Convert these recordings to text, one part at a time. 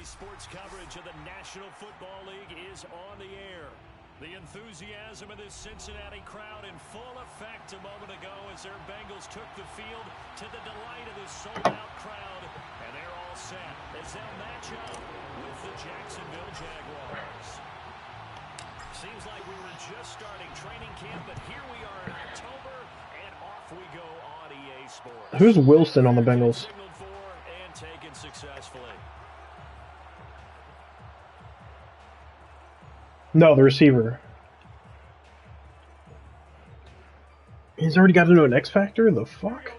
sports coverage of the National Football League is on the air. The enthusiasm of this Cincinnati crowd in full effect a moment ago as their Bengals took the field to the delight of this sold-out crowd. And they're all set as they'll match up with the Jacksonville Jaguars. Seems like we were just starting training camp, but here we are in October, and off we go on EA Sports. Who's Wilson on the Bengals? Signaled for and taken successfully. No, the receiver. He's already got into an X Factor? The fuck?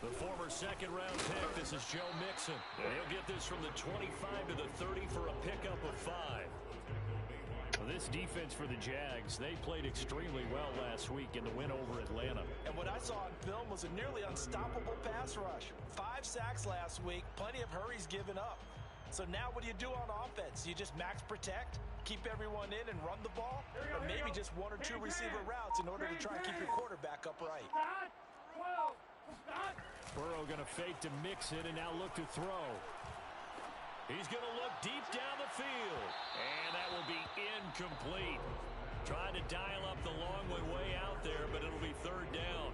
The former second-round pick, this is Joe Mixon. And he'll get this from the 25 to the 30 for a pickup of 5. Well, this defense for the Jags, they played extremely well last week in the win over Atlanta. And what I saw on film was a nearly unstoppable pass rush. 5 sacks last week, plenty of hurries given up. So now what do you do on offense? You just max protect, keep everyone in and run the ball? Or maybe just 1 or 2 receiver routes in order to try and keep your quarterback upright? Burrow going to fake to Mixon and now look to throw. He's going to look deep down the field. And that will be incomplete. Trying to dial up the long way out there, but it'll be 3rd down.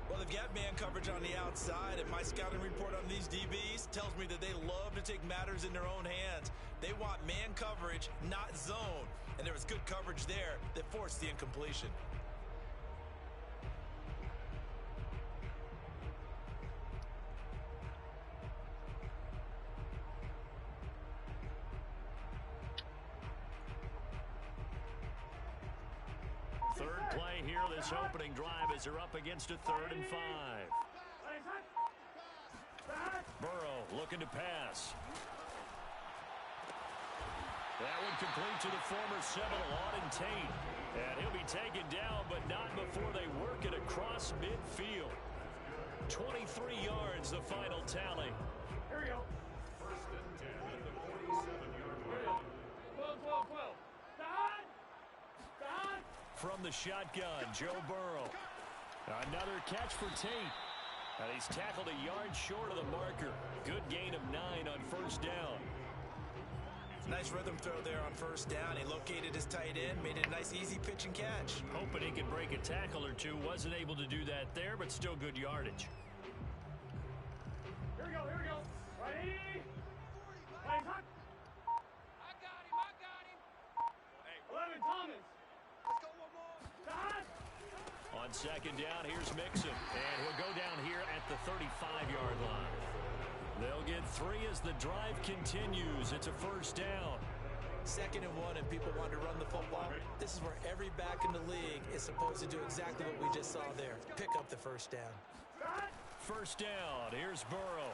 Well, they've got man coverage on the outside, and my scouting report on these DBs tells me that they love to take matters in their own hands. They want man coverage, not zone. And there was good coverage there that forced the incompletion. Third play here, this opening drive as they're up against a 3rd and 5. Burrow looking to pass. That one complete to the former Seminole, Auden Tate. And he'll be taken down, but not before they work it across midfield. 23 yards, the final tally. Here we go. 1st and 10 at the 47-yard line. 12. From the shotgun, Joe Burrow. Another catch for Tate. And he's tackled a yard short of the marker. Good gain of 9 on 1st down. Nice rhythm throw there on 1st down. He located his tight end, made it a nice easy pitch and catch. Hoping he could break a tackle or two. Wasn't able to do that there, but still good yardage. Here we go. Ready? Play hot. I got him. Hey, 11, Thomas. Let's go one more. On 2nd down, here's Mixon. And he'll go down here at the 35-yard line. They'll get 3 as the drive continues. It's a 1st down. 2nd and 1, and people want to run the football. This is where every back in the league is supposed to do exactly what we just saw there. Pick up the 1st down. 1st down. Here's Burrow.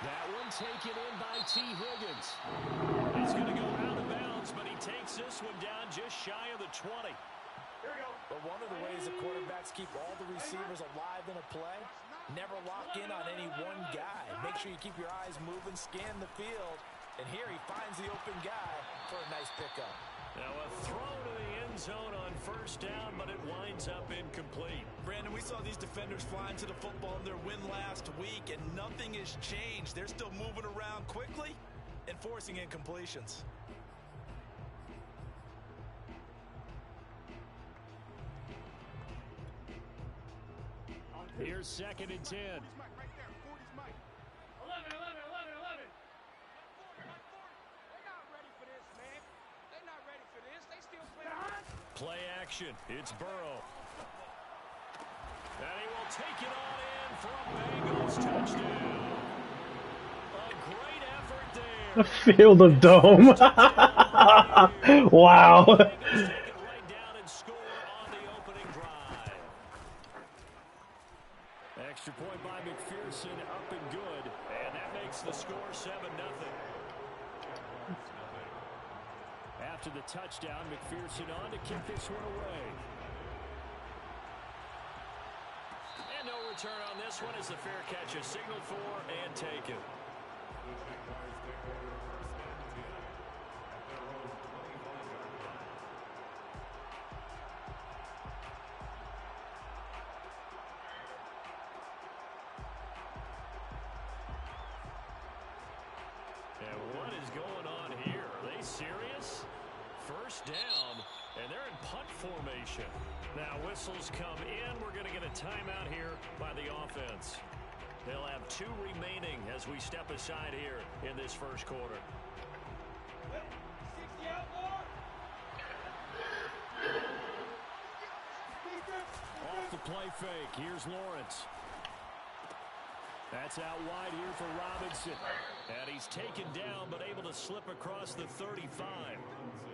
That one taken in by T. Higgins. It's going to go out of bounds, but he takes this one down just shy of the 20. Here we go. But one of the ways that quarterbacks keep all the receivers alive in a play, never lock in on any one guy. Make sure you keep your eyes moving, scan the field, and here he finds the open guy for a nice pickup. Now a throw to the end zone on 1st down, but it winds up incomplete. Brandon, we saw these defenders flying to the football in their win last week, and nothing has changed. They're still moving around quickly and forcing incompletions. Here's 2nd and 10. 11. Play action. It's Burrow. And he will take it on in for a Bengals touchdown. A great effort there. A field of dome. Wow. Take it right down and score on the opening drive. Extra point by McPherson, up and good. And that makes the score 7-0. After the touchdown, McPherson on to kick this one away. And no return on this one as the fair catch is signaled for and taken. serious? First down, and they're in punt formation. Now whistles come in. We're going to get a timeout here by the offense. They'll have 2 remaining as we step aside here in this first quarter. 60 out more. Off the play fake. Here's Lawrence. That's out wide here for Robinson. And he's taken down but able to slip across the 35.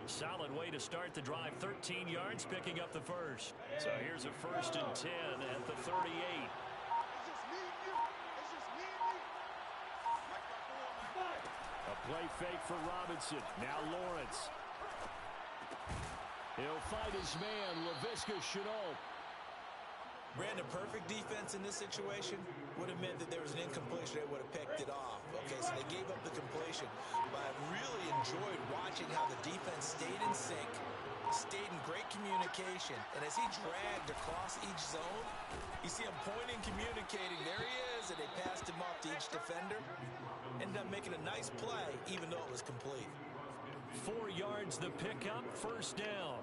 Solid way to start the drive. 13 yards, picking up the first. So here's a 1st and 10 at the 38. A play fake for Robinson. Now Lawrence. He'll fight his man, Laviska Shenault. Brandon, perfect defense in this situation would have meant that there was an incompletion. They would have picked it off. Okay, so they gave up the completion. But I really enjoyed watching how the defense stayed in sync, stayed in great communication. And as he dragged across each zone, you see him pointing, communicating. There he is, and they passed him off to each defender. Ended up making a nice play, even though it was complete. 4 yards the pickup, first down.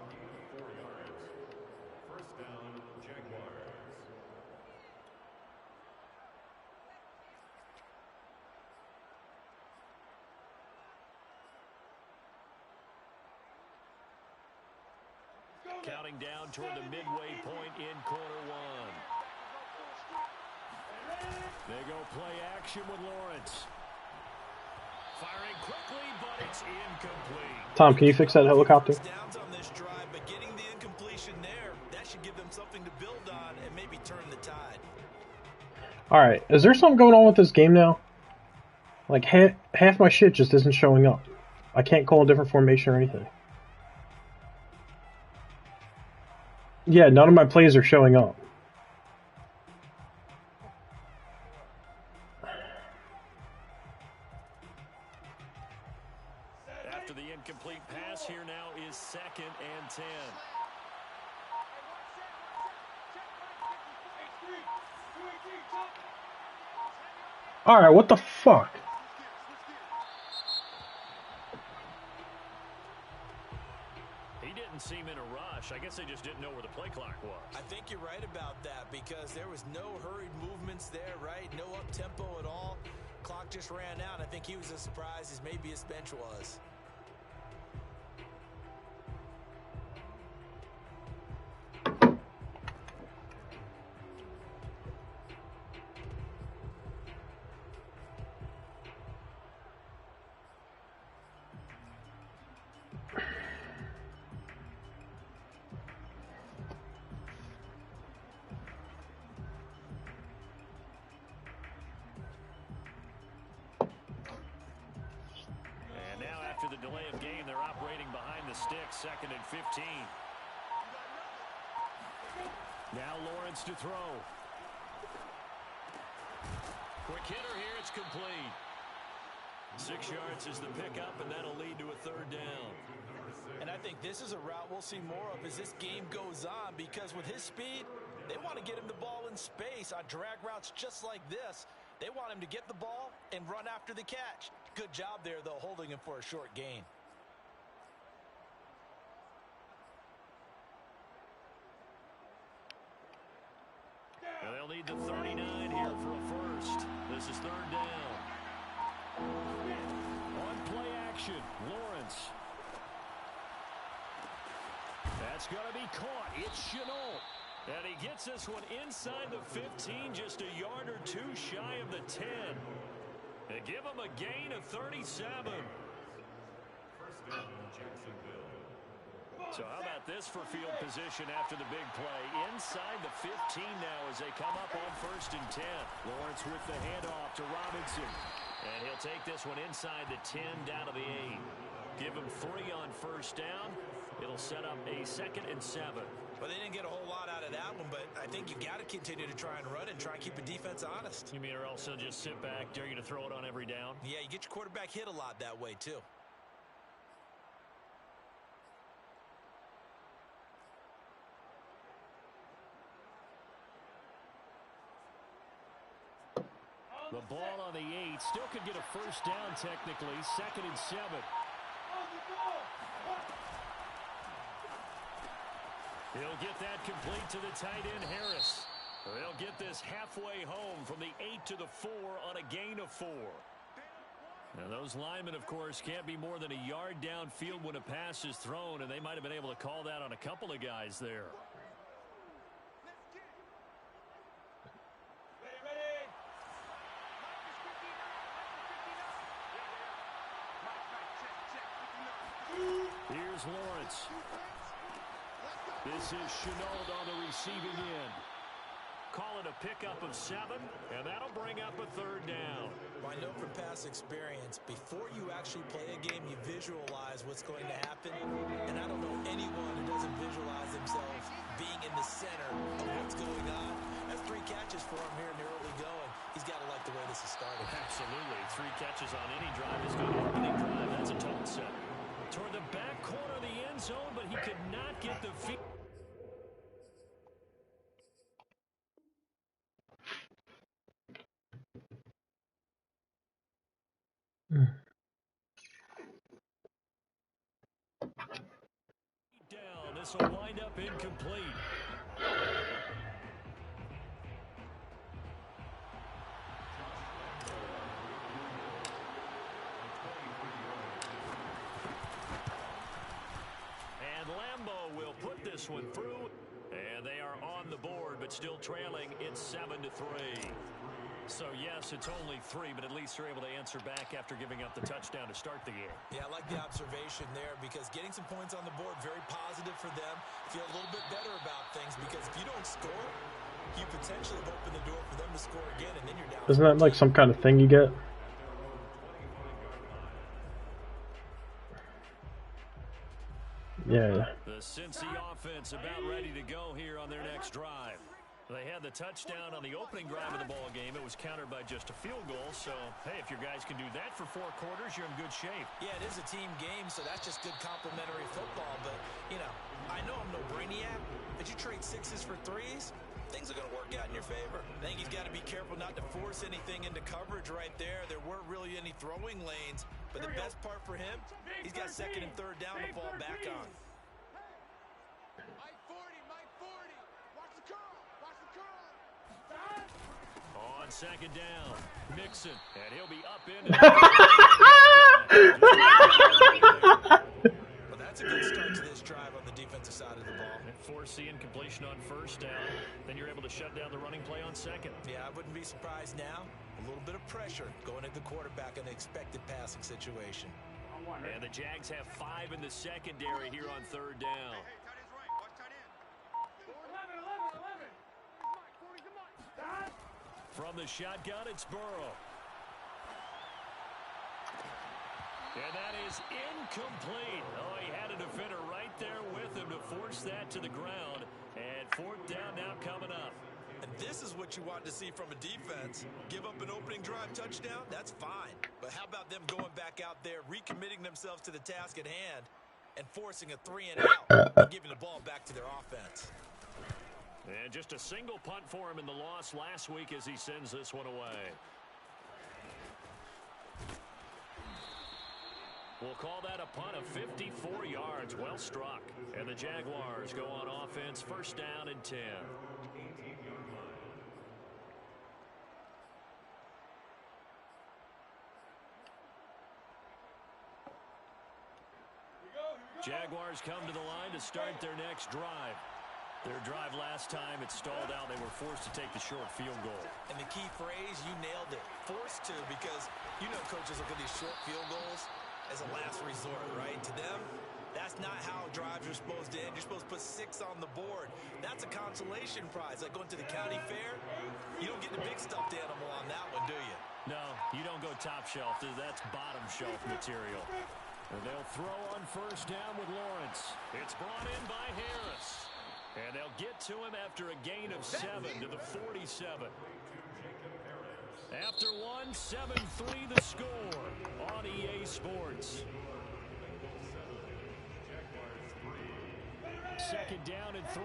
Counting down toward the midway point in quarter 1. They go play action with Lawrence. Firing quickly, but it's incomplete. Tom, can you fix that helicopter? Downs on this drive, but getting the incompletion there, that should give them something to build on and maybe turn the tide. Alright, is there something going on with this game now? Like, half my shit just isn't showing up. I can't call a different formation or anything. Yeah, none of my plays are showing up. After the incomplete pass, here now is 2nd and 10. Alright, what the fuck? He didn't seem in a rush. I guess they just didn't know where the play clock was. I think you're right about that because there was no hurried movements there, right? No up-tempo at all. Clock just ran out. I think he was as surprised as maybe his bench was. After the delay of game, they're operating behind the sticks, 2nd and 15. Now Lawrence to throw. Quick hitter here, it's complete. 6 yards is the pickup, and that'll lead to a 3rd down. And I think this is a route we'll see more of as this game goes on because with his speed, they want to get him the ball in space on drag routes just like this. They want him to get the ball and run after the catch. Good job there, though, holding him for a short gain. Well, they'll need the 39 here for a first. This is 3rd down. On play action, Lawrence. That's going to be caught. It's Shenault. And he gets this one inside the 15, just a yard or 2 shy of the 10. And give him a gain of 37. So how about this for field position after the big play? Inside the 15 now as they come up on 1st and 10. Lawrence with the handoff to Robinson. And he'll take this one inside the 10 down to the 8. Give him 3 on 1st down. It'll set up a 2nd and 7. Well, they didn't get a whole lot out of that one, but I think you got to continue to try and run and try and keep the defense honest. You mean or else they'll just sit back, dare you to throw it on every down? Yeah, you get your quarterback hit a lot that way, too. The ball on the 8. Still could get a 1st down technically. 2nd and 7. He'll get that complete to the tight end, Harris. They'll get this halfway home from the 8 to the 4 on a gain of 4. Now, those linemen, of course, can't be more than a yard downfield when a pass is thrown, and they might have been able to call that on a couple of guys there. Here's Lawrence. This is Chenault on the receiving end. Call it a pickup of 7, and that'll bring up a 3rd down. I know from past experience, before you actually play a game, you visualize what's going to happen. And I don't know anyone who doesn't visualize themselves being in the center of what's going on. That's 3 catches for him here in the early going. He's got to like the way this is starting. Absolutely. 3 catches on any drive is good. Opening drive, that's a total set. Toward the back corner of the end zone, but he could not get the feet. Down. This will wind up incomplete. And Lambeau will put this one through, and they are on the board, but still trailing. It's 7-3. So, yes, it's only 3, but at least they're able to answer back after giving up the touchdown to start the game. Yeah, I like the observation there because getting some points on the board, very positive for them. Feel a little bit better about things because if you don't score, you potentially have opened the door for them to score again, and then you're down. Isn't that like some kind of thing you get? Yeah. The Cincy offense about ready to go here on their next drive. They had the touchdown on the opening drive of the ball game. It was countered by just a field goal. So, hey, if your guys can do that for 4 quarters, you're in good shape. Yeah, it is a team game, so that's just good complementary football. But, you know, I know I'm no brainiac, but you trade 6s for 3s, things are going to work out in your favor. I think he's got to be careful not to force anything into coverage right there. There weren't really any throwing lanes. But the best part for him, he's got 2nd and 3rd down to fall back on. On 2nd down, Mixon, and he'll be up in. Well, that's a good start to this drive on the defensive side of the ball. And force the incompletion on 1st down. Then you're able to shut down the running play on 2nd. Yeah, I wouldn't be surprised now. A little bit of pressure going at the quarterback in an expected passing situation. And the Jags have 5 in the secondary here on 3rd down. From the shotgun, it's Burrow. And that is incomplete. Oh, he had a defender right there with him to force that to the ground. And 4th down now coming up. And this is what you want to see from a defense. Give up an opening drive touchdown, that's fine. But how about them going back out there, recommitting themselves to the task at hand, and forcing a 3-and-out and giving the ball back to their offense. And just a single punt for him in the loss last week as he sends this one away. We'll call that a punt of 54 yards. Well struck. And the Jaguars go on offense, 1st down and 10. Jaguars come to the line to start their next drive. Their drive last time, it stalled out. They were forced to take the short field goal. And the key phrase, you nailed it. Forced to, because you know coaches look at these short field goals as a last resort, right? To them, that's not how drives are supposed to end. You're supposed to put 6 on the board. That's a consolation prize. Like going to the county fair, you don't get the big stuffed animal on that one, do you? No, you don't go top shelf. That's bottom shelf material. And they'll throw on 1st down with Lawrence. It's brought in by Harris. And they'll get to him after a gain of 7 to the 47. After 1, 7-3 the score on EA Sports. 2nd down and 3.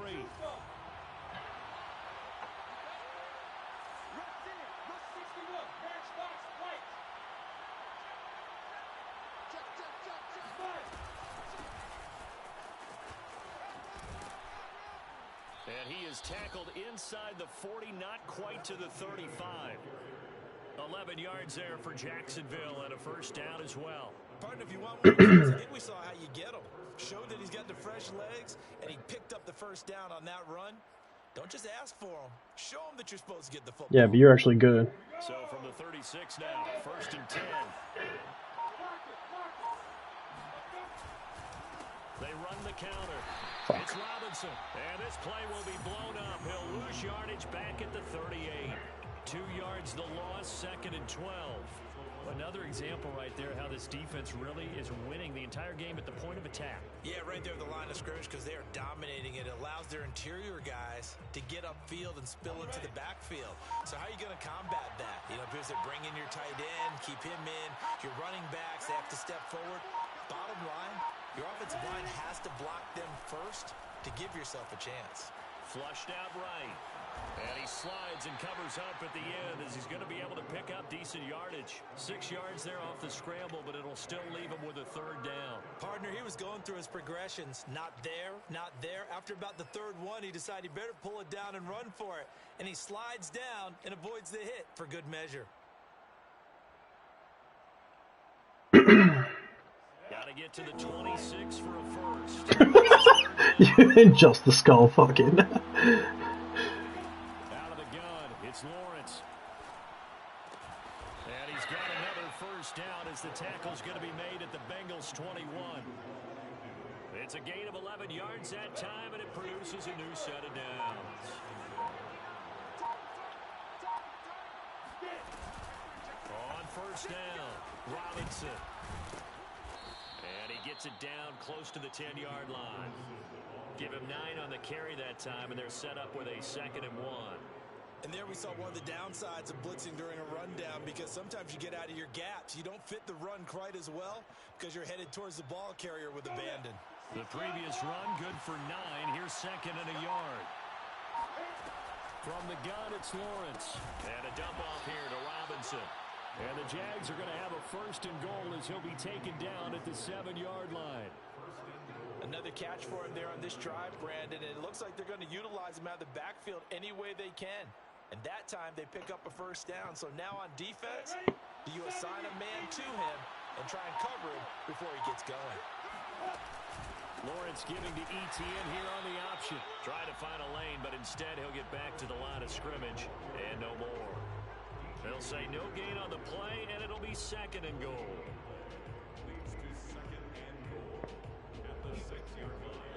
And he is tackled inside the 40, not quite to the 35. 11 yards there for Jacksonville and a first down as well. Partner, if you want more kills, I think we saw how you get him. Showed that he's got the fresh legs, and he picked up the first down on that run. Don't just ask for him. Show him that you're supposed to get the football. Yeah, but you're actually good. So from the 36 now, first and 10. They run the counter. Fuck. It's Robinson, and this play will be blown up. He'll lose yardage back at the 38. 2 yards the loss, second and 12. Another example right there how this defense really is winning the entire game at the point of attack. Yeah, right there at the line of scrimmage because they are dominating it. It allows their interior guys to get upfield and spill into the backfield. So how are you going to combat that? You know, because they bring in your tight end, keep him in. Your running backs, they have to step forward. Bottom line, your offensive line has to block them first to give yourself a chance. Flushed out right. And he slides and covers up at the end as he's going to be able to pick up decent yardage. 6 yards there off the scramble, but it'll still leave him with a third down. Partner, he was going through his progressions. Not there, not there. After about the third one, he decided he better pull it down and run for it. And he slides down and avoids the hit for good measure. Got to get to the 26 for a first. You just the skull fucking. It's Lawrence. And he's got another first down as the tackle's going to be made at the Bengals 21. It's a gain of 11 yards that time, and it produces a new set of downs. On first down, Robinson. And he gets it down close to the 10-yard line. Give him 9 on the carry that time, and they're set up with a 2nd and 1. And there we saw one of the downsides of blitzing during a rundown because sometimes you get out of your gaps. You don't fit the run quite as well because you're headed towards the ball carrier with abandon. The previous run good for 9. Here's 2nd and a yard. From the gun, it's Lawrence. And a dump off here to Robinson. And the Jags are going to have a 1st and goal as he'll be taken down at the 7-yard line. Another catch for him there on this drive, Brandon. And it looks like they're going to utilize him out of the backfield any way they can. And that time they pick up a first down. So now on defense, do you assign a man to him and try and cover him before he gets going? Lawrence giving to ETN here on the option. Trying to find a lane, but instead he'll get back to the line of scrimmage. And no more. They'll say no gain on the play, and it'll be 2nd and goal. Leads to 2nd and goal at the 6-yard line.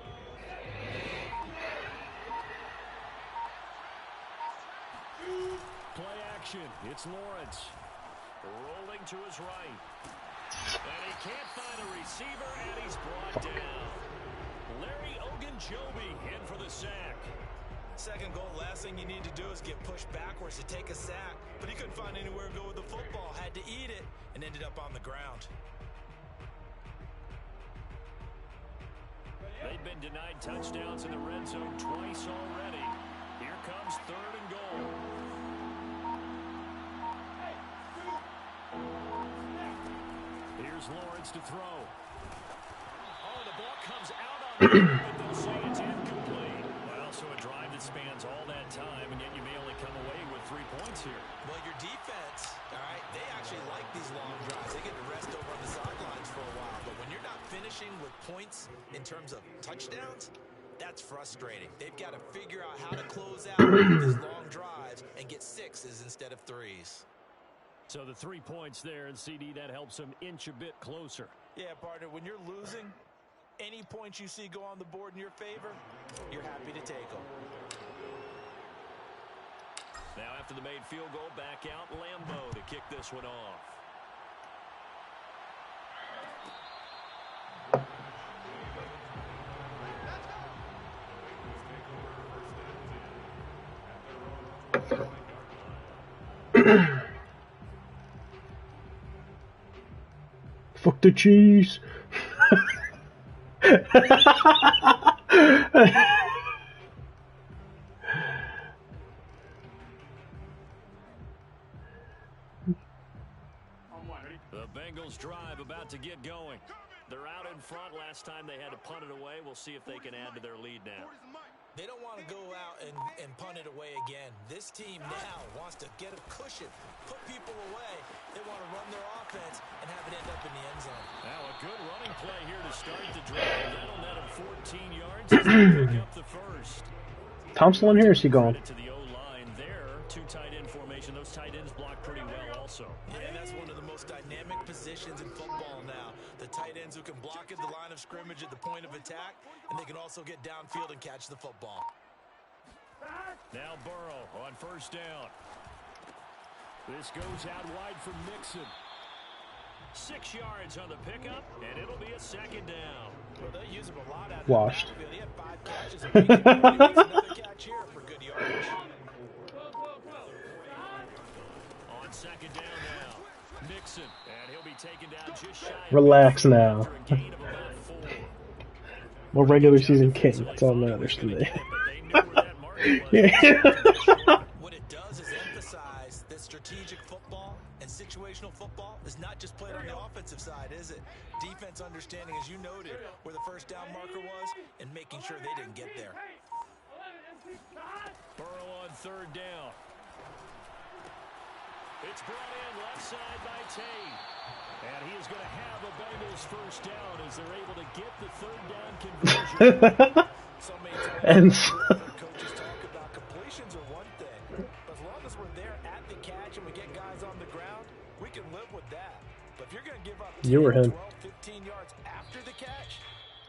Play action. It's Lawrence. Rolling to his right. And he can't find a receiver, and he's brought down. Larry Ogunjobi in for the sack. 2nd goal, last thing you need to do is get pushed backwards to take a sack. But he couldn't find anywhere to go with the football. Had to eat it and ended up on the ground. They've been denied touchdowns in the red zone twice already. Here comes 3rd and goal. Here's Lawrence to throw. Oh, the ball comes out on the ground, but they'll say it's incomplete. Well, so a drive that spans all that time, and yet you may only come away with 3 points here. Well, your defense, all right, they actually like these long drives. They get to rest over on the sidelines for a while. But when you're not finishing with points in terms of touchdowns, that's frustrating. They've got to figure out how to close out these long drives and get 6s instead of 3s. So the 3 points there, and CD, that helps them inch a bit closer. Yeah, partner, when you're losing, any points you see go on the board in your favor, you're happy to take them. Now after the made field goal, back out Lambeau to kick this one off. Fuck the cheese. The Bengals drive about to get going. They're out in front. Last time they had to punt it away. We'll see if they can add to their lead now. They don't want to go out and punt it away again. This team now wants to get a cushion, put people away. They want to run their offense and have it end up in the end zone. Now a good running play here to start the drive. That'll net him 14 yards as they pick up the first. Thompson in here, is he gone? To the O-line there, two tight end formation. Those tight ends block pretty well also. Yeah, and that's one of the most dynamic positions in football now. The tight ends who can block at the line of scrimmage at the point of attack, and they can also get downfield and catch the football. Now Burrow on first down. This goes out wide for Mixon. 6 yards on the pickup, and it'll be a second down. Well, they use him a lot out of Washed. the backfield. He had 5 catches. And he makes another catch here for good yardage. On second down now, Mixon, and he'll be taken down just shy of Relax now. after a gain of about 4. Well, regular season king. That's all that matters today. But they knew where that market was. What it does is emphasize that strategic football and situational football is not just played on the offensive side, is it? Defense understanding, as you noted, where the first down marker was and making sure they didn't get there. Burrow on third down. It's brought in left side by Tate. And he is going to have a Bengals first down as they're able to get the third down conversion. So many times coaches talk about completions are one thing. But as long as we're there at the catch and we get guys on the ground, we can live with that. But if you're going to give up 10, You or him? 12, 15 yards after the catch,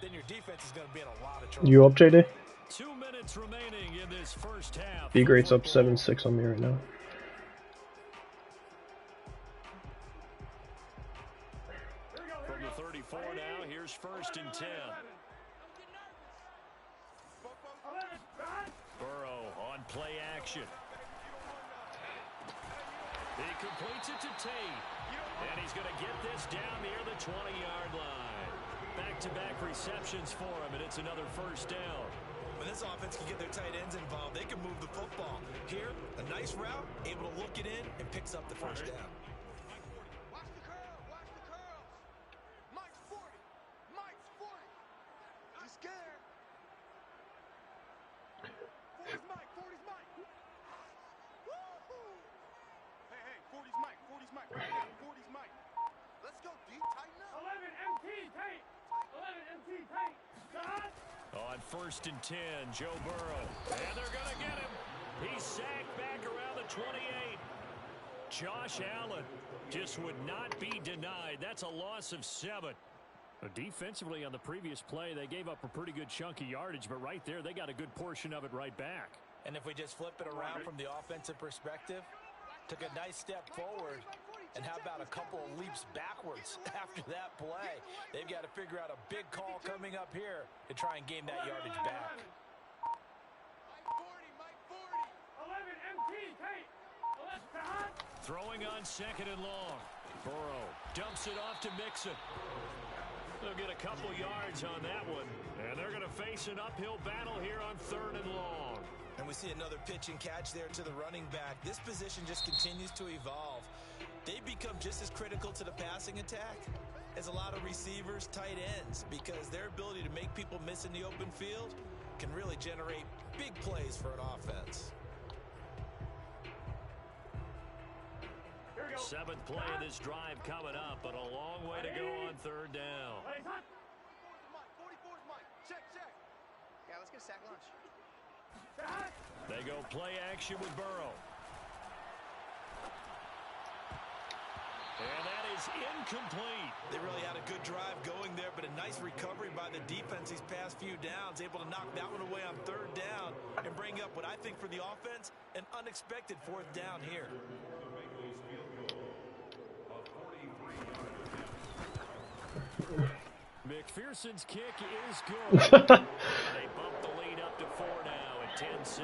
then your defense is going to be in a lot of trouble. You up, JD? 2 minutes remaining in this first half. B grade's up 7-6 on me right now. From the 34 now, here's first and 10. Burrow on play action. He completes it to Tate. And he's going to get this down near the 20-yard line. Back-to-back receptions for him, and it's another first down. When this offense can get their tight ends involved, they can move the football. Here, a nice route, able to look it in, and picks up the first down. Watch the curl. Watch the curls. Mike's 40. Mike's 40. He's scared. 40's Mike. 40's Mike. Woo-hoo. Hey, 40's Mike. 40's Mike. 40's Mike. Let's go, D. Tighten up. 11 MT Tate. 11 MT Tate. Shot. On first and 10, Joe Burrow. And they're going to get him. He's sacked back around the 28. Josh Allen just would not be denied. That's a loss of 7. Defensively on the previous play, they gave up a pretty good chunk of yardage, but right there, they got a good portion of it right back. And if we just flip it around from the offensive perspective, took a nice step forward, and how about a couple of leaps backwards after that play? They've got to figure out a big call coming up here to try and gain that yardage back. Mike 40. 11 MT Tate. Throwing on second and long. Burrow dumps it off to Mixon. They'll get a couple yards on that one, and they're going to face an uphill battle here on third and long. And we see another pitch and catch there to the running back. This position just continues to evolve. They become just as critical to the passing attack as a lot of receivers, tight ends, because their ability to make people miss in the open field can really generate big plays for an offense. 7th play of this drive coming up, but a long way to go on third down. 44's Mike. Check. Yeah, let's get a sack lunch. They go play action with Burrow. And that is incomplete. They really had a good drive going there, but a nice recovery by the defense these past few downs, able to knock that one away on third down and bring up what I think for the offense, an unexpected 4th down here. McPherson's kick is good. They bump the lead up to 4 now at 10-6.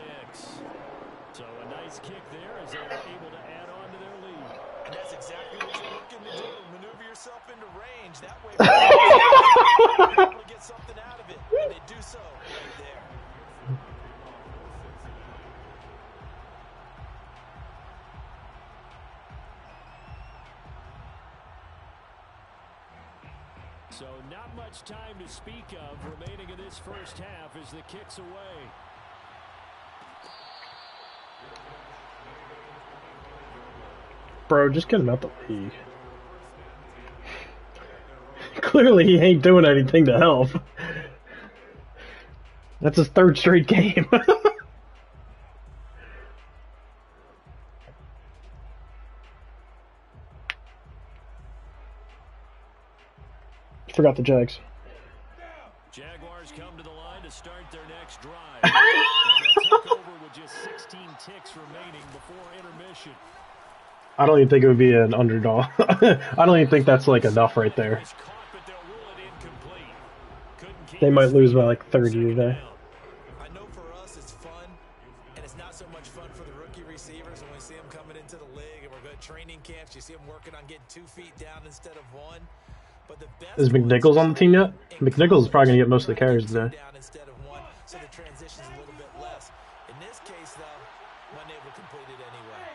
So a nice kick there as they're able to add on to their lead. And that's exactly what you're looking to do. Maneuver yourself into range. That way you're able to get something out of it. And they do so right there. So not much time to speak of remaining in this first half as the kick's away. Bro, just get him out the league. Clearly, he ain't doing anything to help. That's his third straight game. Forgot the Jags. Jaguars come to the line to start their next drive. And they'll take over with just 16 ticks remaining before intermission. I don't even think it would be an underdog. I don't even think that's like enough right there. They might lose by like 30 today. I know for us it's fun, and it's not so much fun for the rookie receivers when we see them coming into the league and we're good training camps. You see them working on getting 2 feet down instead of 1. But the best is McNichols on the team yet? McNichols is probably going to get most of the carries today. Instead of 1, so the transition's a little bit less. In this case, though, wasn't able to complete it anyway.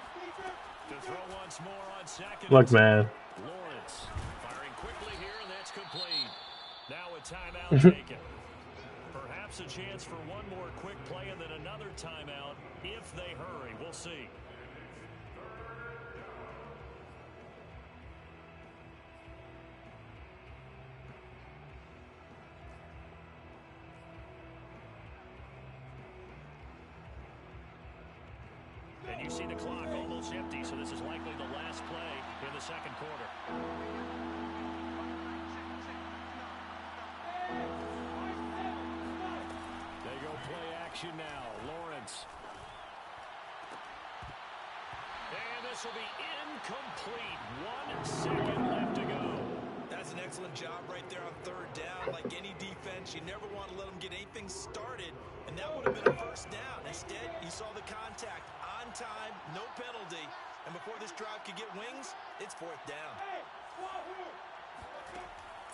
To throw once more on second. Look, man. Lawrence firing quickly here, and that's complete. Now a timeout taken. Perhaps a chance for one more quick play and then another timeout if they hurry. We'll see. And you see the clock almost empty, so this is likely the last play in the second quarter. They go play action now. Lawrence. And this will be incomplete. 1 second left to go. That's an excellent job right there on third down. Like any defense, you never want to let them get anything started, and that would have been a first down. Instead, you saw the contact on time, no penalty, and before this drive could get wings, it's fourth down.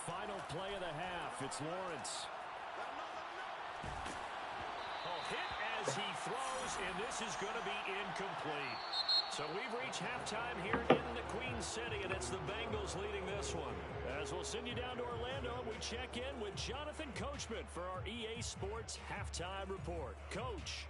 Final play of the half. It's Lawrence. Hit as he throws, and this is going to be incomplete. So we've reached halftime here in the Queen City, and it's the Bengals leading this one. As we'll send you down to Orlando, we check in with Jonathan Coachman for our EA Sports Halftime Report. Coach.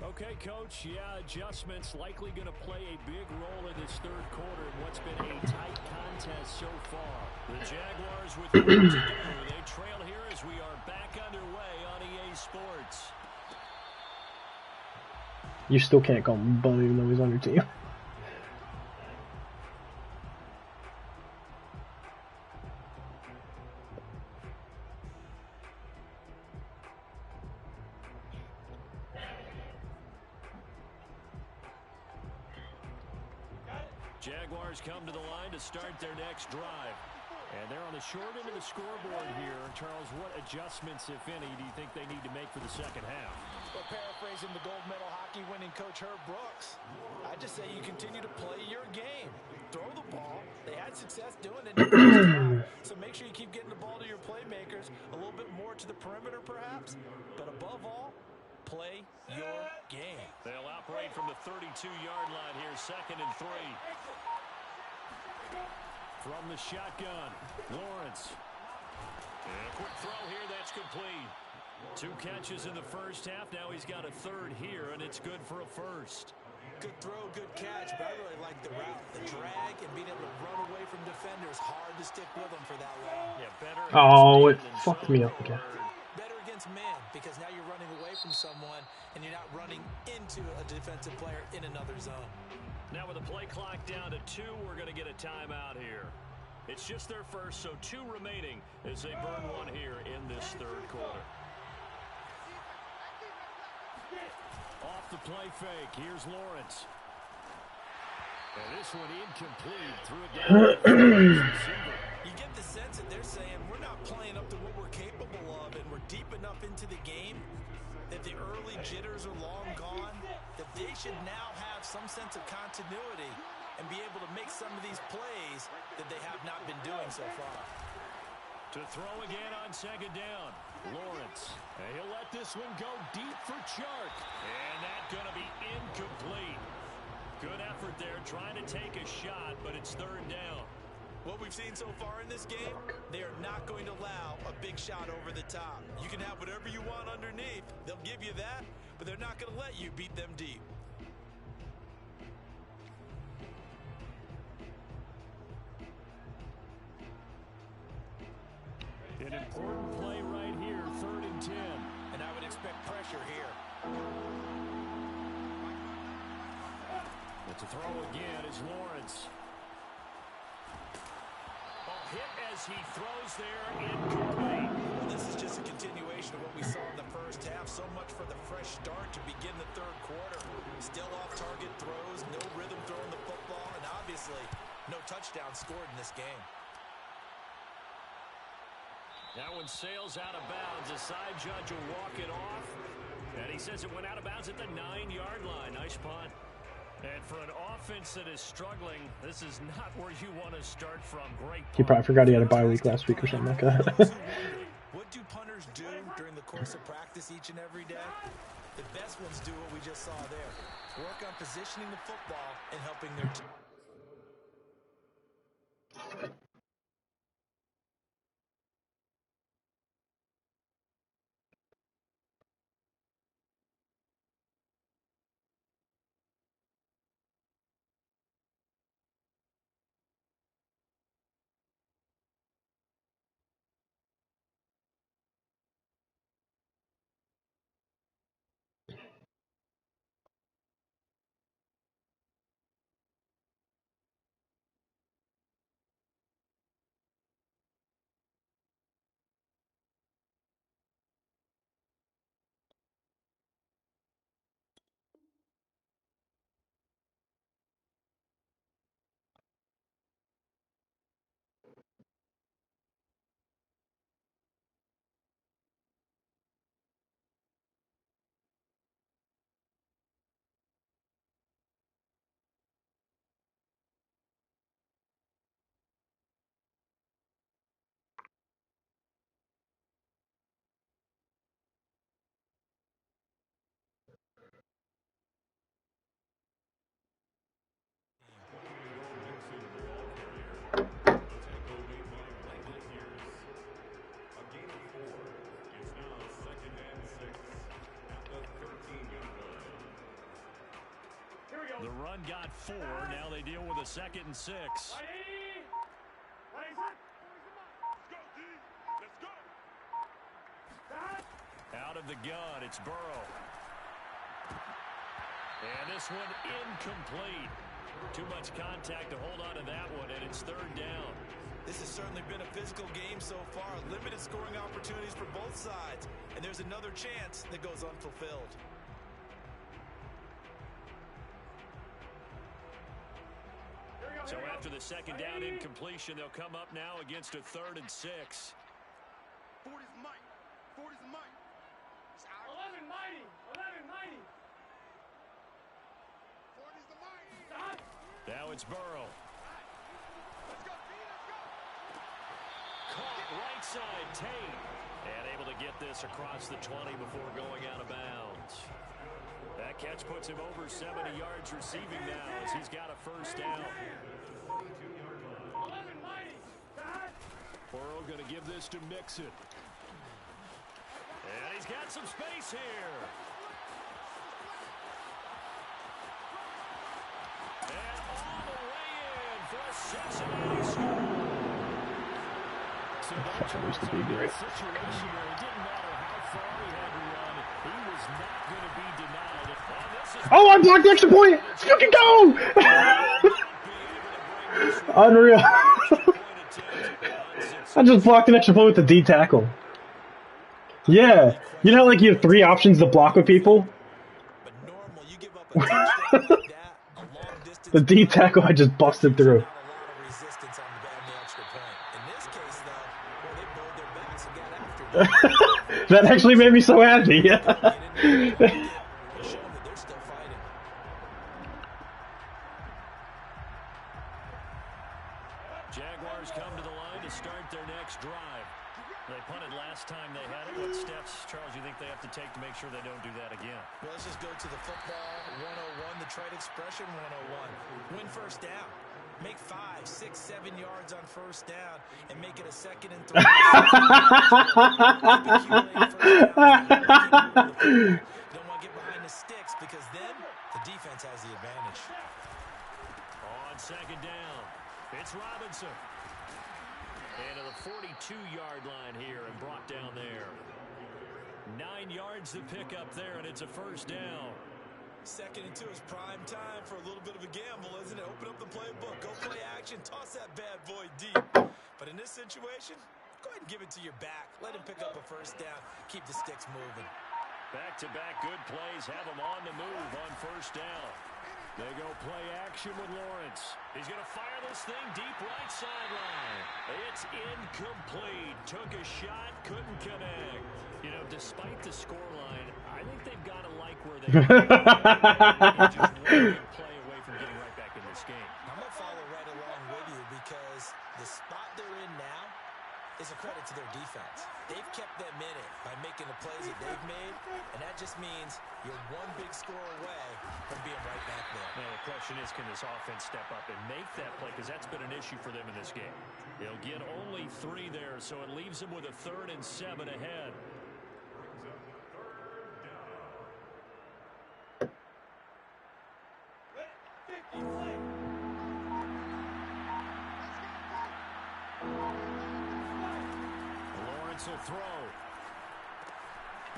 Okay, Coach, yeah, adjustments likely going to play a big role in this third quarter in what's been a tight contest so far. The Jaguars with work to do. They trail here as we are back underway on EA Sports. You still can't call him Bud even though he's on your team. Jaguars come to the line to start their next drive. And they're on the short end of the scoreboard here. Charles, what adjustments, if any, do you think they need to make for the second half? Well, paraphrasing the gold medal hockey winning coach Herb Brooks, I just say you continue to play your game. Throw the ball. They had success doing it in the first half, so make sure you keep getting the ball to your playmakers, a little bit more to the perimeter perhaps, but above all, play your game. They'll operate from the 32-yard line here, 2nd and 3. From the shotgun, Lawrence. And a quick throw here, that's complete. 2 catches in the first half. Now he's got a third here, and it's good for a first. Good throw, good catch, but I really like the route. The drag and being able to run away from defenders. Hard to stick with them for that long. Yeah, better. Oh, it fucked me up again. Better against man, because now you're running away from someone, and you're not running into a defensive player in another zone. Now with the play clock down to 2, we're going to get a timeout here. It's just their first, so 2 remaining as they burn one here in this third quarter. Off the play fake, here's Lawrence. And this one incomplete, threw it down. You get the sense that they're saying we're not playing up to what we're capable of, and we're deep enough into the game that the early jitters are long gone, that they should now have some sense of continuity and be able to make some of these plays that they have not been doing so far. To throw again on second down. Lawrence. And he'll let this one go deep for Chark. And that's going to be incomplete. Good effort there trying to take a shot, but it's third down. What we've seen so far in this game, they are not going to allow a big shot over the top. You can have whatever you want underneath. They'll give you that, but they're not going to let you beat them deep. An important play right here, 3rd and 10. And I would expect pressure here. But to throw again is Lawrence. Hit as he throws there, incomplete. Well, this is just a continuation of what we saw in the first half. So much for the fresh start to begin the third quarter. Still off-target throws, no rhythm throwing the football, and obviously no touchdown scored in this game. That one sails out of bounds. A side judge will walk it off. And he says it went out of bounds at the 9-yard line. Nice punt. And for an offense that is struggling, this is not where you want to start from. Great punt. He probably forgot he had a bye week last week or something like that. What do punters do during the course of practice each and every day? The best ones do what we just saw there. Work on positioning the football and helping their team. The run got 4. Now they deal with a 2nd and 6. Out of the gun, it's Burrow. And this one incomplete. Too much contact to hold on to that one, and it's 3rd down. This has certainly been a physical game so far. Limited scoring opportunities for both sides. And there's another chance that goes unfulfilled. So after the 2nd down incompletion, they'll come up now against a 3rd and 6. 40's Mike. 40's Mike. 11 mighty. 11 mighty. 40's the Mike. Now it's Burrow. Let's go, D. Let's go. Caught right side, Tate. And able to get this across the 20 before going out of bounds. That catch puts him over 70 yards receiving now as he's got a 1st down. Burrow going to give this to Mixon. And he's got some space here. And all the way in for a Cincinnati score. So that Supposed to be great. situation where it didn't matter how far he had to run, he was not going to be denied. And this is Oh, I blocked the extra point! Fucking go! Unreal. I just blocked an extra point with the D tackle. Yeah. You know how like you have 3 options to block with people? But normal, you give up a touchdown like that, a long distance. The D tackle I just busted through. Not a lot of resistance on the extra point. In this case, though, well, they bowled their backs and got after it. That actually made me so happy. Showing that they're still fighting. Jaguars come to the line to start their next drive. last time they had it. What steps, Charles, you think they have to take to make sure they don't do that again? Well, let's just go to the football 101, the trade expression 101. Win first down. Make 5, 6, 7 yards on first down and make it a 2nd and 3. You don't want to get behind the sticks because then the defense has the advantage. On 2nd down, it's Robinson. And to the 42-yard line here and brought down there. 9 yards to pick up there, and it's a first down. 2nd and 2 is prime time for a little bit of a gamble, isn't it? Open up the playbook, go play action, toss that bad boy deep. But in this situation, go ahead and give it to your back. Let him pick up a first down. Keep the sticks moving. Back-to-back good plays have him on the move on first down. They go play action with Lawrence. He's going to fire this thing deep right sideline. It's incomplete. Took a shot, couldn't connect. You know, despite the scoreline, I think they've got to like where they are. Just one big play away from getting right back in this game. I'm going to follow right along with you because the spot they're in now is a credit to their defense. They've kept them in it by making the plays that they've made, and that just means you're one big score away from being right back there. Now, the question is, can this offense step up and make that play? Because that's been an issue for them in this game. They'll get only 3 there, so it leaves them with a 3rd and 7 ahead. Lawrence will throw.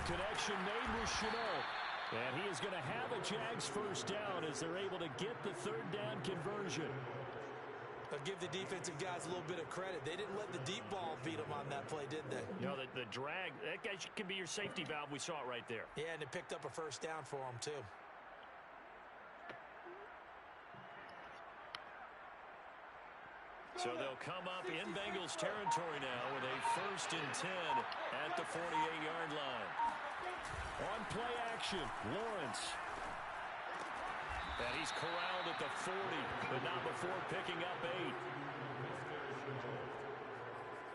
Connection made with Chenault. And he is going to have a Jags first down as they're able to get the 3rd down conversion. I'll give the defensive guys a little bit of credit. They didn't let the deep ball beat them on that play, did they? You know, the drag, that guy can be your safety valve. We saw it right there. Yeah, and they picked up a first down for them, too. So they'll come up in Bengals territory now with a 1st and 10 at the 48-yard line. On play action, Lawrence. And he's corralled at the 40, but not before picking up 8.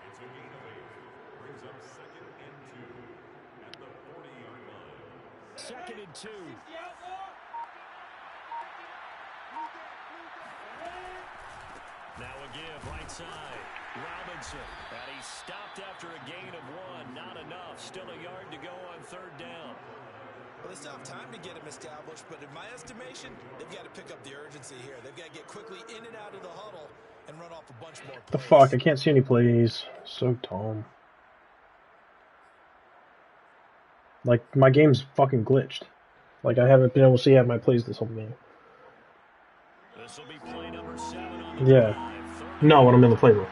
It's a gain of 8. Brings up 2nd and 2 at the 40-yard line. 2nd and 2. Now a give right side. Robinson. And he stopped after a gain of 1. Not enough. Still a yard to go on 3rd down. Well, they still have time to get him established, but in my estimation, they've got to pick up the urgency here. They've got to get quickly in and out of the huddle and run off a bunch more plays. The fuck? I can't see any plays. So dumb. Like, my game's fucking glitched. Like, I haven't been able to see my plays this whole game. This will be play number 7 on the Yeah. drive. No, when I'm in the playbook.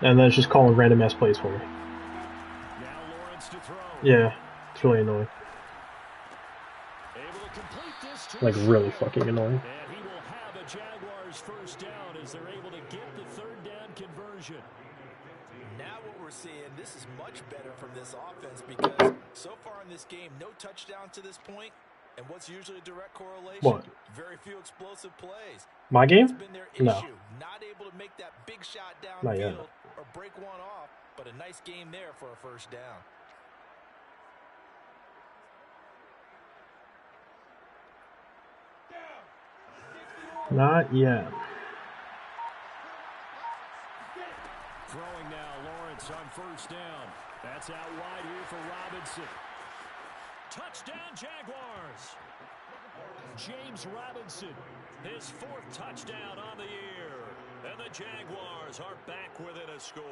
And then it's just calling random ass plays for me. Now Lawrence to throw. Yeah. It's really annoying. Able to complete this to Like, really fucking annoying. And he will have a Jaguars first down as they're able to get the 3rd down conversion. Now what we're seeing, this is much better from this offense because so far in this game, no touchdown to this point. And what's usually a direct correlation? What? Very few explosive plays. My game? It's been their No. issue. Not able to make that big shot Not yet. downfield or break one off, but a nice game there for a first down. Not yet. Throwing now, Lawrence on first down. That's out wide here for Robinson. Touchdown, Jaguars. James Robinson, his 4th touchdown on the year. And the Jaguars are back within a score.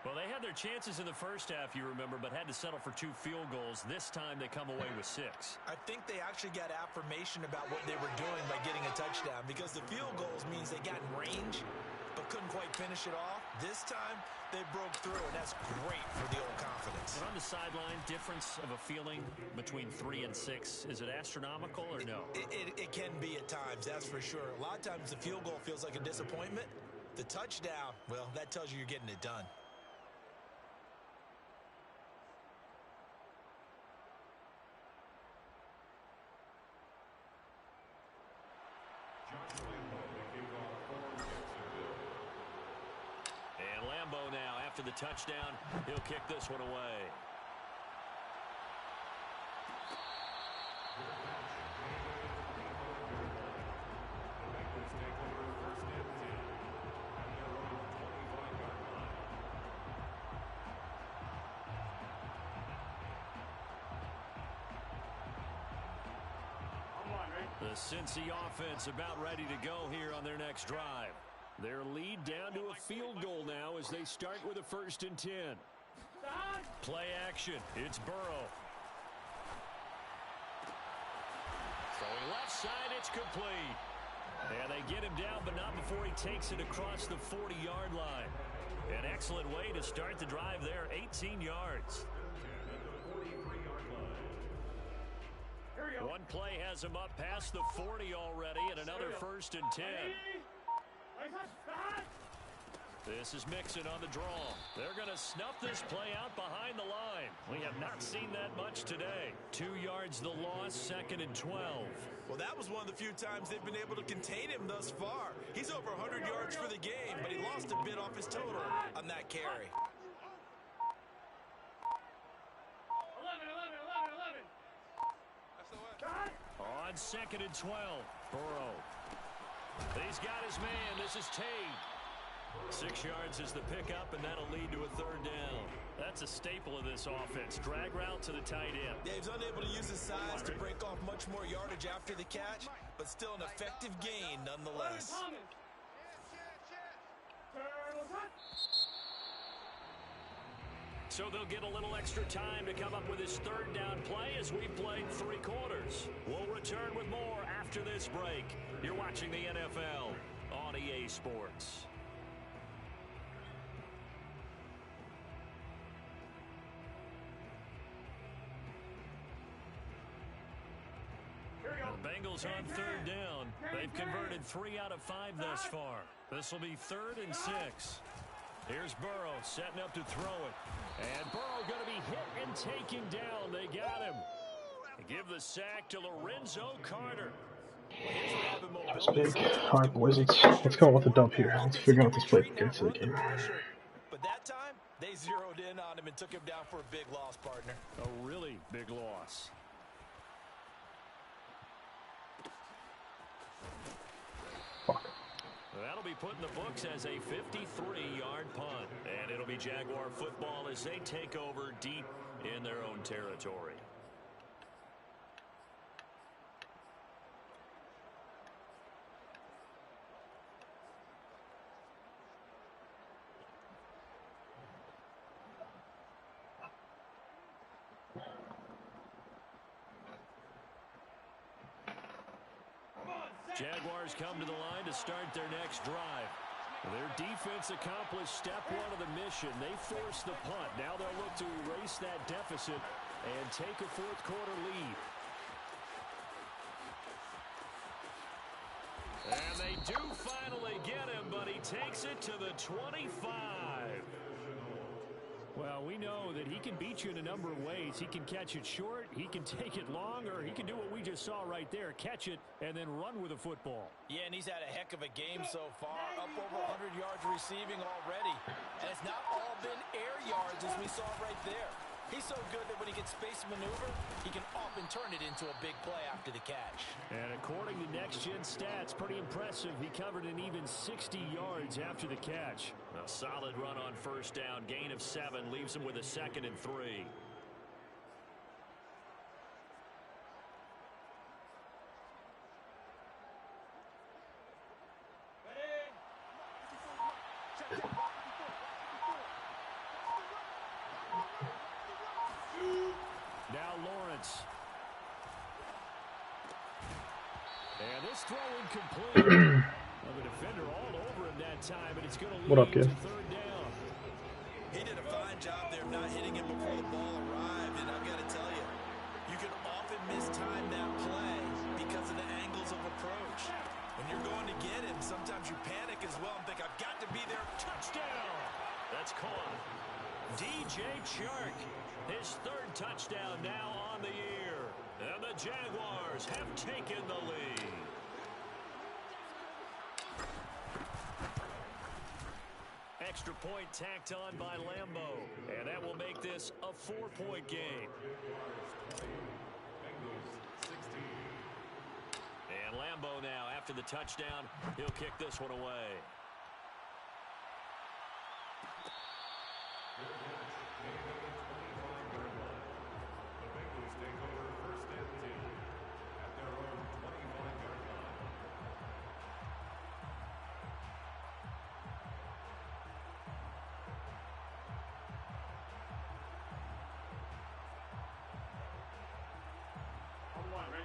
Well, they had their chances in the first half, you remember, but had to settle for 2 field goals. This time they come away with 6. I think they actually got affirmation about what they were doing by getting a touchdown because the field goals means they got in range but couldn't quite finish it off. This time, they broke through, and that's great for the old confidence. But on the sideline, difference of a feeling between 3 and 6, is it astronomical or no? It can be at times, that's for sure. A lot of times the field goal feels like a disappointment. The touchdown, well, that tells you you're getting it done. And Lambeau now after the touchdown. He'll kick this one away. The Cincy offense about ready to go here on their next drive. Their lead down to a field goal now as they start with a 1st and 10. Play action. It's Burrow. Throwing left side, it's complete. And they get him down, but not before he takes it across the 40-yard line. An excellent way to start the drive there, 18 yards. One play has him up past the 40 already, and another 1st and 10. This is Mixon on the draw. They're going to snuff this play out behind the line. We have not seen that much today. 2 yards the loss, 2nd and 12. Well, that was one of the few times they've been able to contain him thus far. He's over 100 yards for the game, but he lost a bit off his total on that carry. 11. On 2nd and 12, Burrow. He's got his man. This is Tate. 6 yards is the pickup, and that'll lead to a 3rd down. That's a staple of this offense. Drag route to the tight end. Dave's unable to use his size to break off much more yardage after the catch, but still an effective gain nonetheless. So they'll get a little extra time to come up with his 3rd down play as we've played 3 quarters. We'll return with more after this break. You're watching the NFL on EA Sports. The Bengals on 3rd down. They've converted 3 out of 5 thus far. This will be 3rd and 6. Here's Burrow setting up to throw it. And Burrow going to be hit and taken down. They got him. Give the sack to Lorenzo Carter. That was big. All right, boys, let's go with the dub here. Let's figure out this play to get to the game. But that time, they zeroed in on him and took him down for a big loss, partner. A really big loss. Fuck. That'll be put in the books as a 53-yard punt. And it'll be Jaguar football as they take over deep in their own territory. Jaguars come to the line to start their next drive. Their defense accomplished step 1 of the mission. They forced the punt. Now they'll look to erase that deficit and take a 4th quarter lead. And they do finally get him, but he takes it to the 25. Well, we know that he can beat you in a number of ways. He can catch it short, he can take it long, or he can do what we just saw right there, catch it and then run with the football. Yeah, and he's had a heck of a game so far, up over 100 yards receiving already. And it's not all been air yards as we saw right there. He's so good that when he can space maneuver, he can often turn it into a big play after the catch. And according to Next Gen Stats, pretty impressive. He covered an even 60 yards after the catch. A solid run on 1st down. Gain of 7 leaves him with a 2nd and 3. Now Lawrence. And this throw incomplete. Well, the defender all over him that time, but it's going to lead to 3rd down. He did a fine job there not hitting him before the ball arrived, and I've got to tell you, you can often mistime that play because of the angles of approach. When you're going to get him, sometimes you panic as well and think, I've got to be there. Touchdown! That's caught. DJ Chark, his 3rd touchdown now on the year. And the Jaguars have taken the lead. extra point tacked on by Lambeau. And that will make this a 4-point game. And Lambeau now, after the touchdown, he'll kick this one away.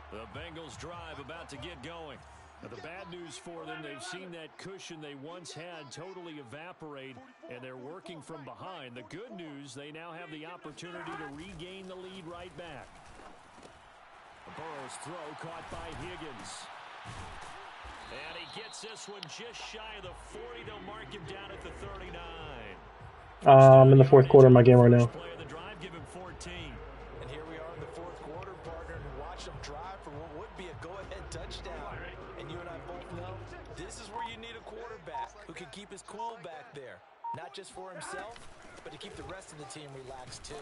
The Bengals drive about to get going. Now, the bad news for them, they've seen that cushion they once had totally evaporate, and they're working from behind. The good news, they now have the opportunity to regain the lead right back. Burrow's throw caught by Higgins. And he gets this one just shy of the 40. They'll mark him down at the 39. I'm in the fourth quarter of my game right now. Play of the drive, give him 14. And here we are in the fourth quarter, partner, and watch them drive for what would be a go-ahead touchdown. And you and I both know this is where you need a quarterback who can keep his cool back there. Not just for himself, but to keep the rest of the team relaxed too.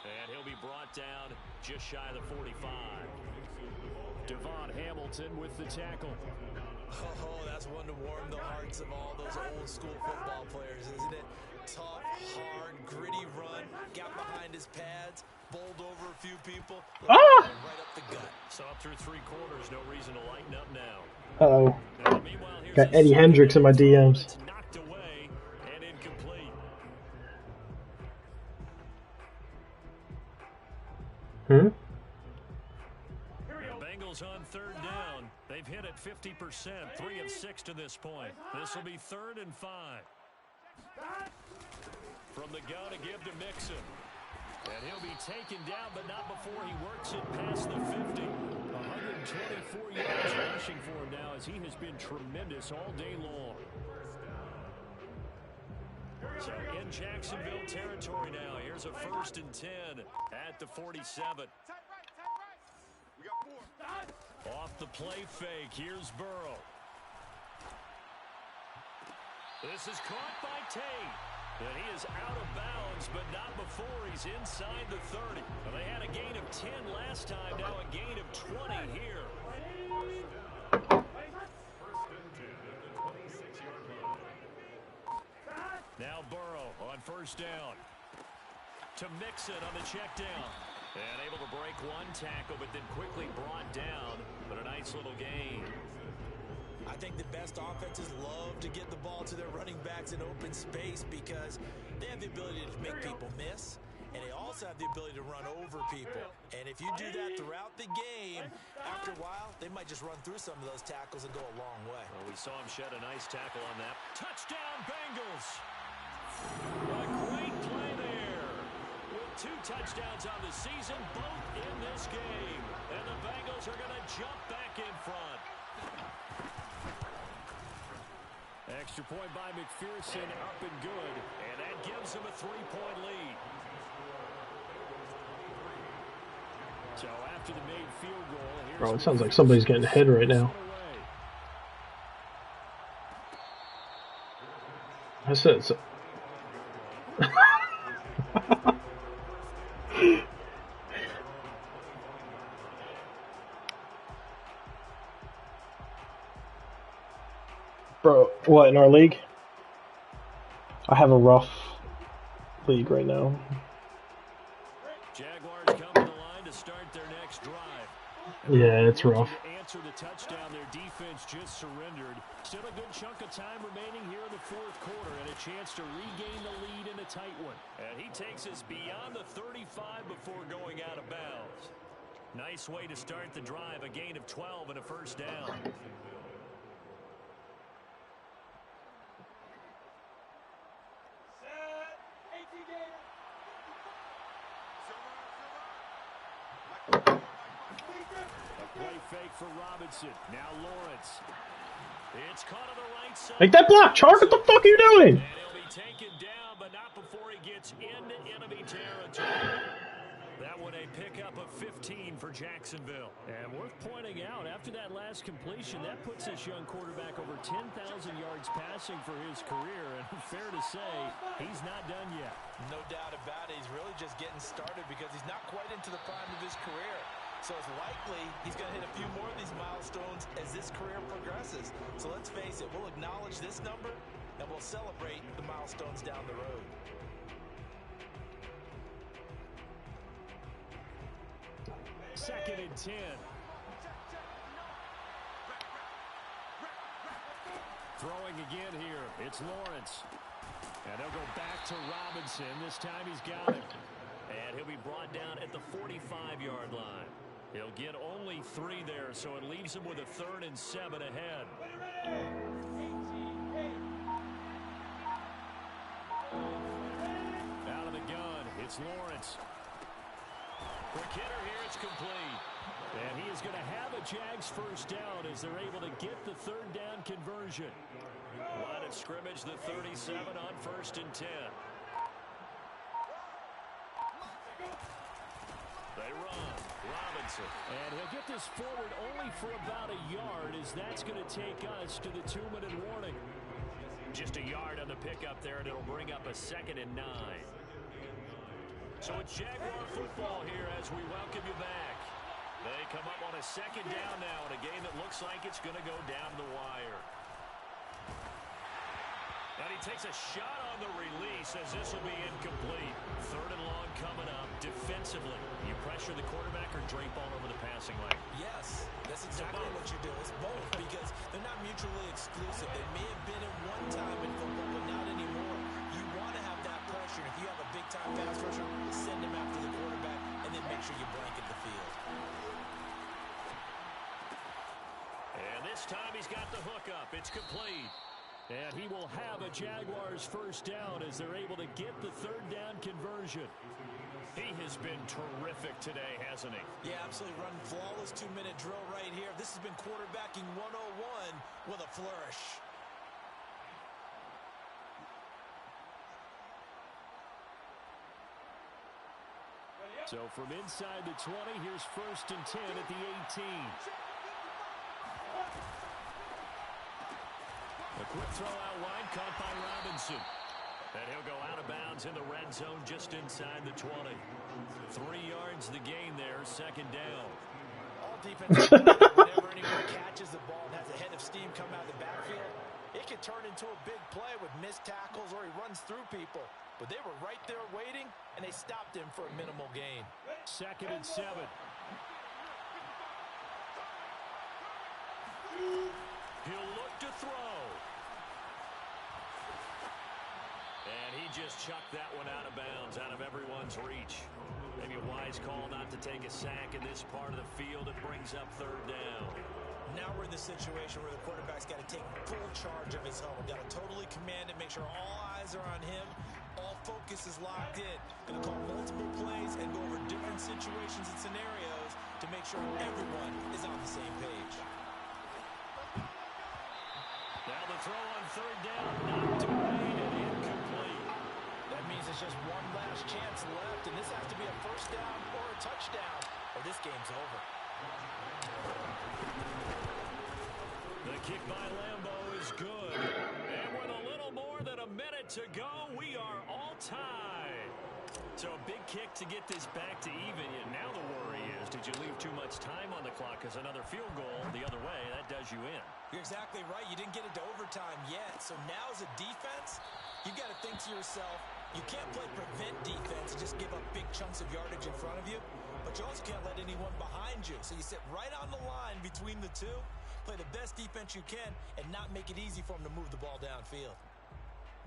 And he'll be brought down just shy of the 45. Devon Hamilton with the tackle. Oh, that's one to warm the hearts of all those old school football players, isn't it? Tough, hard, gritty run, got behind his pads, bowled over a few people, right up the gut. So up through 3 quarters, no reason to lighten up now. Uh-oh. Now, meanwhile, here's Got Eddie Hendricks in my DMs. It's knocked away and incomplete. Hmm? The Bengals on 3rd down. They've hit it 50%, 3 of 6 to this point. This will be 3rd and 5. From the gun to give to Mixon. And he'll be taken down, but not before he works it past the 50. 124 yards rushing for him now, as he has been tremendous all day long. So in Jacksonville territory now. Here's a 1st and 10 at the 47. We got 4. Off the play fake, here's Burrow. This is caught by Tate. And he is out of bounds, but not before he's inside the 30. Well, they had a gain of 10 last time, now a gain of 20 here. Now Burrow on 1st down. To Mixon on the check down. And able to break one tackle, but then quickly brought down. But a nice little gain. I think the best offenses love to get the ball to their running backs in open space because they have the ability to make people miss, and they also have the ability to run over people. And if you do that throughout the game, after a while, they might just run through some of those tackles and go a long way. Well, we saw him shed a nice tackle on that. Touchdown, Bengals! A great play there. With 2 touchdowns on the season, both in this game. And the Bengals are going to jump back in front. Extra point by McPherson, up and good. And that gives him a 3-point lead. So after the made field goal, here's Bro, it sounds like somebody's getting hit right now. That's it. So bro, what, in our league? I have a rough league right now. Jaguars come to the line to start their next drive. Yeah, it's rough. To answer the touchdown, their defense just surrendered. Still a good chunk of time remaining here in the 4th quarter and a chance to regain the lead in a tight one. And he takes us beyond the 35 before going out of bounds. Nice way to start the drive, a gain of 12 and a 1st down. Play fake for Robinson. Now Lawrence. It's caught on the right side. Make that block, Chark. What the fuck are you doing? And he'll be taken down, but not before he gets into enemy territory. That one a pickup of 15. 15 for Jacksonville. And worth pointing out, after that last completion, that puts this young quarterback over 10,000 yards passing for his career. And fair to say, he's not done yet. No doubt about it. He's really just getting started because he's not quite into the prime of his career. So it's likely he's going to hit a few more of these milestones as this career progresses. So let's face it, we'll acknowledge this number and we'll celebrate the milestones down the road. Second and 10. Throwing again here. It's Lawrence. And they'll go back to Robinson. This time he's got it. And he'll be brought down at the 45-yard line. He'll get only 3 there, so it leaves him with a 3rd and 7 ahead. Out of the gun, it's Lawrence. Quick hitter here, it's complete. And he is going to have a Jags first down as they're able to get the 3rd down conversion. Line of scrimmage, the 37 on 1st and 10. They run. Robinson. And he'll get this forward only for about a yard, as that's going to take us to the 2-minute warning. Just a yard on the pickup there, and it'll bring up a 2nd and 9. So it's Jaguar football here as we welcome you back. They come up on a 2nd down now in a game that looks like it's going to go down the wire. And he takes a shot on the release as this will be incomplete. 3rd and long coming up. Defensively, you pressure the quarterback or drape all over the passing lane? Yes, that's exactly what you do. It's both because they're not mutually exclusive. They may have been at one time in football, but not anymore. You want to have that pressure. If you have a big-time pass rusher, send him after the quarterback and then make sure you blanket the field. And this time he's got the hook up. It's complete. And he will have a Jaguars first down as they're able to get the 3rd down conversion. He has been terrific today, hasn't he? Yeah, absolutely. Running flawless 2-minute drill right here. This has been quarterbacking 101 with a flourish. So from inside the 20, here's 1st and 10 at the 18. A quick throw out wide, caught by Robinson. And he'll go out of bounds in the red zone just inside the 20. 3 yards the gain there, 2nd down. All defenses, whenever anyone catches the ball and has a head of steam come out of the backfield, it could turn into a big play with missed tackles or he runs through people. But they were right there waiting, and they stopped him for a minimal gain. 2nd and 7. He'll look to throw. And he just chucked that one out of bounds, out of everyone's reach. Maybe a wise call not to take a sack in this part of the field. It brings up 3rd down. Now we're in the situation where the quarterback's got to take full charge of his huddle. Got to totally command it, make sure all eyes are on him. All focus is locked in. Going to call multiple plays and go over different situations and scenarios to make sure everyone is on the same page. Now the throw on 3rd down, knocked away and incomplete. That means it's just one last chance left, and this has to be a 1st down or a touchdown, or this game's over. The kick by Lambeau is good. And with a little more than a minute to go, we are all tied. So a big kick to get this back to even. And now the worry is, did you leave too much time on the clock? Because another field goal the other way, that does you in. You're exactly right. You didn't get into overtime yet. So now as a defense, you've got to think to yourself, you can't play prevent defense and just give up big chunks of yardage in front of you. But you also can't let anyone behind you. So you sit right on the line between the two, play the best defense you can, and not make it easy for them to move the ball downfield.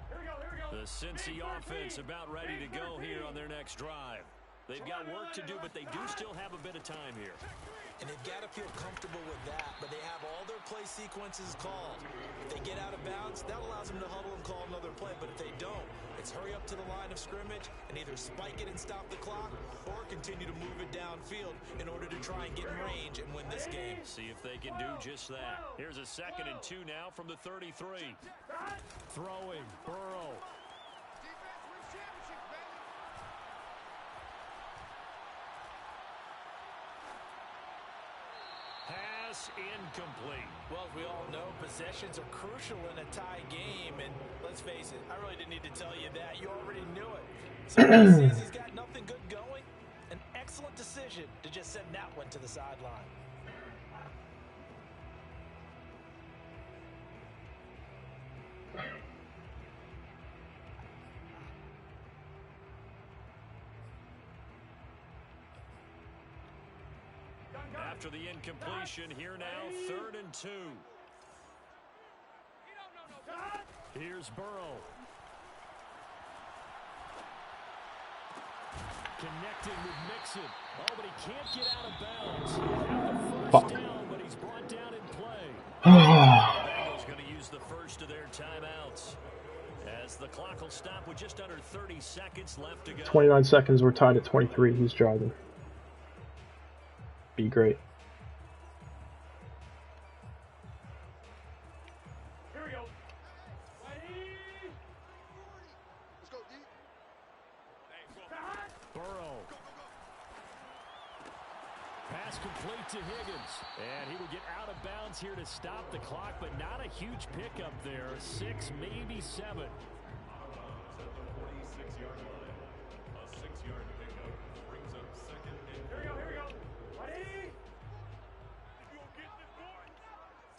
Here we go. The Cincy offense about ready to go here on their next drive. They've got work to do, but they do still have a bit of time here. And they've got to feel comfortable with that, but they have all their play sequences called. If they get out of bounds, that allows them to huddle and call another play, but if they don't, it's hurry up to the line of scrimmage and either spike it and stop the clock or continue to move it downfield in order to try and get in range and win this game. See if they can do just that. Here's a 2nd and 2 now from the 33. Throwing, Burrow. Defense wins championships, baby. pass incomplete. Well, as we all know, possessions are crucial in a tie game, and let's face it, I really didn't need to tell you that. You already knew it. So when he says he's got nothing good going, an excellent decision to just send that one to the sideline. After the incompletion, here now, 3rd and 2. Here's Burrow. Connecting with Mixon. Oh, but he can't get out of bounds. First down, but he's brought down in play. The Bengals going to use the first of their timeouts, as the clock will stop with just under 30 seconds left to go. 29 seconds. We're tied at 23. He's driving. Be great. Here we go. Let's go, D. Burrow. Pass complete to Higgins. And he will get out of bounds here to stop the clock, but not a huge pickup there. 6, maybe 7. At the 46-yard line, a 6-yard pickup brings up 2nd and 4. Here we go. Ready? You gonna get this, boy?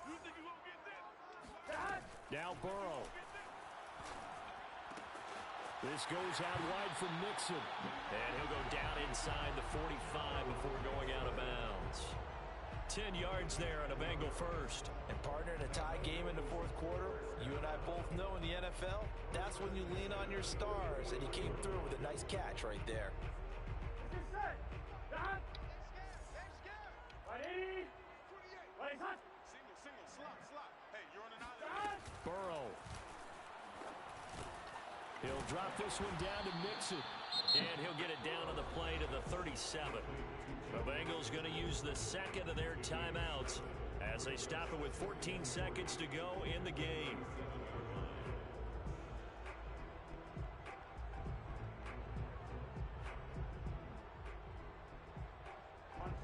You think you gonna get this? Now Burrow. This goes out wide from Mixon. And he'll go down inside the 45 before going out of bounds. 10 yards there on a Bengal first. And partner, in a tie game in the 4th quarter, you and I both know in the NFL, that's when you lean on your stars, and he came through with a nice catch right there. Get set. Done. Ready? Ready, hot. Single, slot. Hey, you're on an island. Burrow. He'll drop this one down to Mixon. And he'll get it down on the play to the 37. The Bengals going to use the 2nd of their timeouts as they stop it with 14 seconds to go in the game.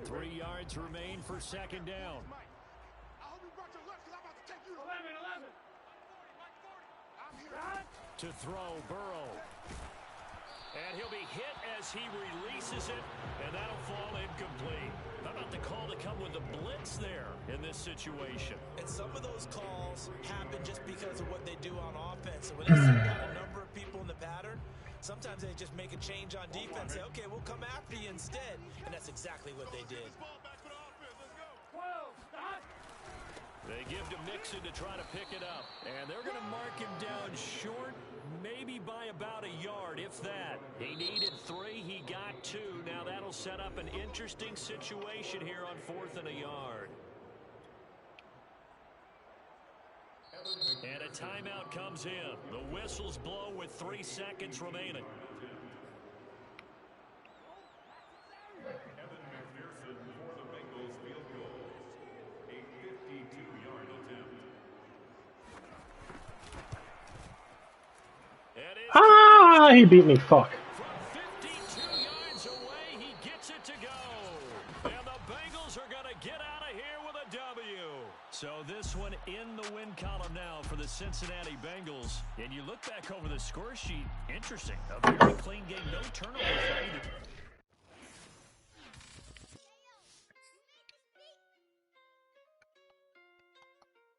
Three yards remain for 2nd down. I hope you brought your lunch, because I'm about to take you to 11. I'm here. To throw, Burrow. And he'll be hit as he releases it, and that'll fall incomplete. How about the call to come with the blitz there in this situation? And some of those calls happen just because of what they do on offense. And when they send out a number of people in the pattern, sometimes they just make a change on defense. Say, okay, we'll come after you instead. And that's exactly what they did. Ball back for the offense. Let's go. 12. Stop. They give to Mixon to try to pick it up. And they're going to mark him down short, maybe by about a yard, if that. He needed 3. He got 2. Now that'll set up an interesting situation here on 4th and a yard. And a timeout comes in. The whistles blow with 3 seconds remaining. Nfasl for the Bengals field goal. A 52-yard attempt. Ah, he beat me. Fuck. From 52 yards away, he gets it to go. And the Bengals are going to get out of here with a W. So this one in the win column now for the Cincinnati Bengals. And you look back over the score sheet, interesting. A very clean game, no turnovers either.